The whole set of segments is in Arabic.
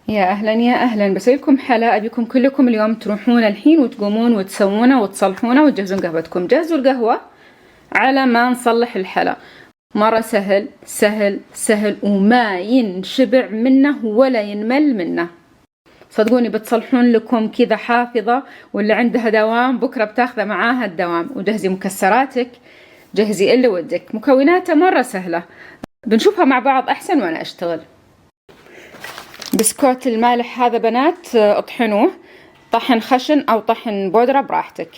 يا أهلا يا أهلا، بسوي لكم حلا. أبيكم كلكم اليوم تروحون الحين وتقومون وتسوونه وتصلحونه وتجهزون قهوتكم. جهزوا القهوة على ما نصلح الحلا. مرة سهل سهل سهل وما ينشبع منه ولا ينمل منه. صدقوني بتصلحون لكم كذا حافظة، واللي عندها دوام بكرة بتاخذه معاها الدوام. وجهزي مكسراتك، جهزي اللي ودك. مكوناته مرة سهلة، بنشوفها مع بعض أحسن وأنا أشتغل. بسكوت المالح هذا بنات اطحنوه طحن خشن او طحن بودرة براحتك.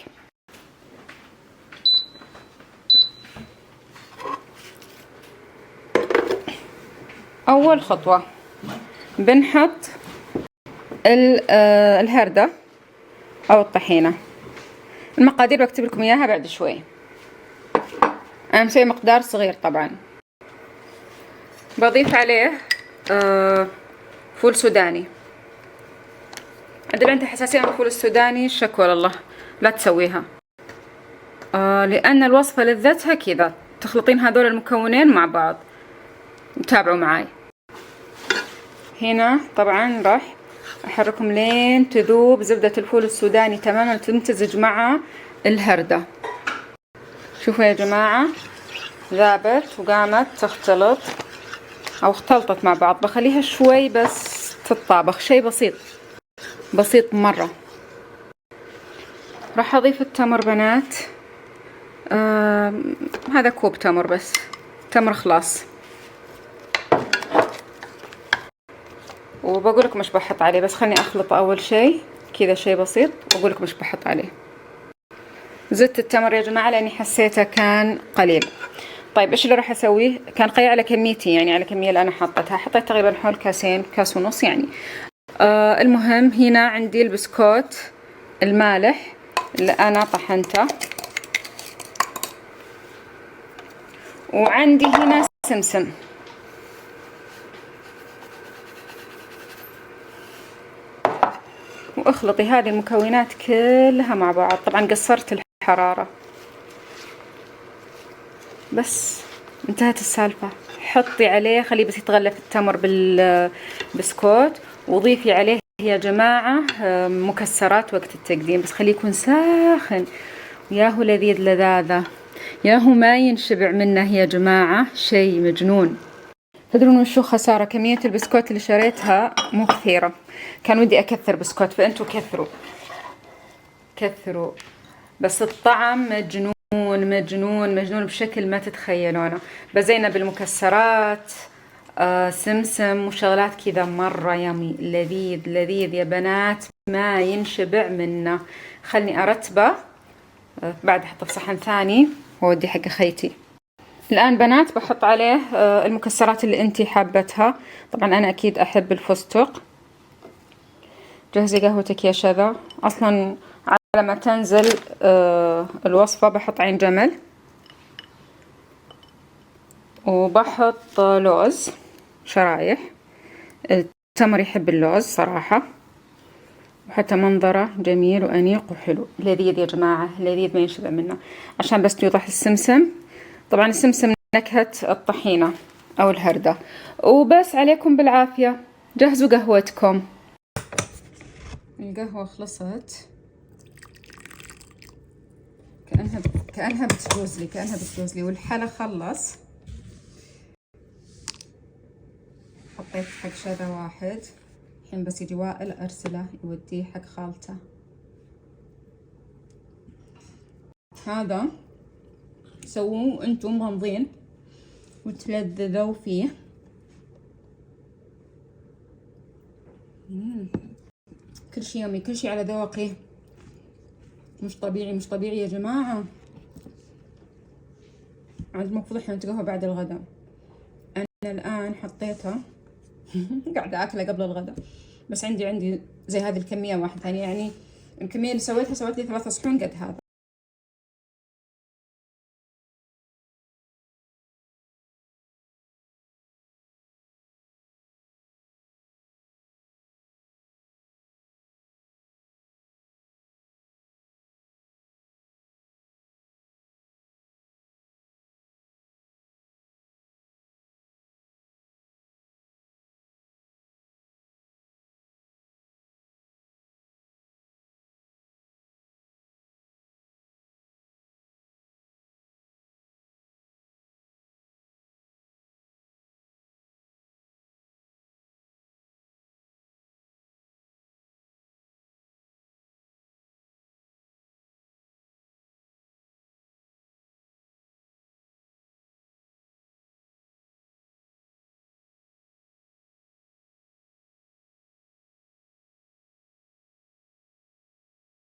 اول خطوة بنحط الهردة او الطحينة. المقادير بكتب لكم اياها بعد شوي، انا مسوي مقدار صغير طبعا. بضيف عليه فول سوداني. اللي عنده حساسية من الفول السوداني شكوى لله لا تسويها، لأن الوصفة لذتها كذا. تخلطين هذول المكونين مع بعض. تابعوا معاي. هنا طبعا راح أحركهم لين تذوب زبدة الفول السوداني تماما، تمتزج مع الهردة. شوفوا يا جماعة، ذابت وقامت تختلط أو اختلطت مع بعض. بخليها شوي بس تتطابخ، شيء بسيط بسيط مرة. راح أضيف التمر بنات. هذا كوب تمر، بس تمر خلاص. وبقول لكم مش بحط عليه، بس خلني أخلط أول شيء كذا شيء بسيط وأقول لكم مش بحط عليه. زدت التمر يا جماعة لأني حسيته كان قليل. طيب إيش اللي راح أسويه؟ كان قليل على كميتي، يعني على الكمية اللي أنا حطيتها. حطيت تقريبا حول كاسين، كاس ونص يعني. المهم هنا عندي البسكوت المالح اللي أنا طحنته، وعندي هنا سمسم. واخلطي هذه المكونات كلها مع بعض. طبعا قصرت الحرارة، بس انتهت السالفة. حطي عليه، خليه بس يتغلف التمر بالبسكوت، وضيفي عليه يا جماعة مكسرات وقت التقديم، بس خليه يكون ساخن. ياهو لذيذ لذاذة، ياهو ما ينشبع منه يا جماعة، شيء مجنون. تدرون وشو خسارة؟ كمية البسكوت اللي شريتها مو كثيرة. كان ودي أكثر بسكوت، فأنتوا كثروا. بس الطعم مجنون مجنون مجنون بشكل ما تتخيلونه. بزينا بالمكسرات، سمسم وشغلات كذا مرة يمي، لذيذ لذيذ يا بنات، ما ينشبع منه. خلني أرتبه بعد أحطه في صحن ثاني وأودي حق خيتي. الآن بنات بحط عليه المكسرات اللي انتي حابتها. طبعا أنا أكيد أحب الفستق. جهزي قهوتك يا شذا. أصلا على ما تنزل الوصفة بحط عين جمل، وبحط لوز شرايح. التمر يحب اللوز صراحة، وحتى منظره جميل وأنيق وحلو. لذيذ يا جماعة، لذيذ ما ينشبع منه. عشان بس يوضح السمسم. طبعا السمسم نكهة الطحينة أو الهردة. وبس عليكم بالعافية، جهزوا قهوتكم. القهوة خلصت، كأنها بتجوز لي. والحلا خلص. حطيت حق شذا واحد، الحين بس يجي وائل أرسله يوديه حق خالته. هذا سووه انتم مغمضين وتلذذوا فيه. كل شي يمي، كل شي على ذوقي. مش طبيعي مش طبيعي يا جماعة. عاد المفروض احنا نتقهوى بعد الغداء. انا الان حطيتها قاعدة اكله قبل الغداء، بس عندي زي هذه الكمية واحد ثاني. يعني الكمية اللي سويتها سويت لي 3 صحون قد هذا.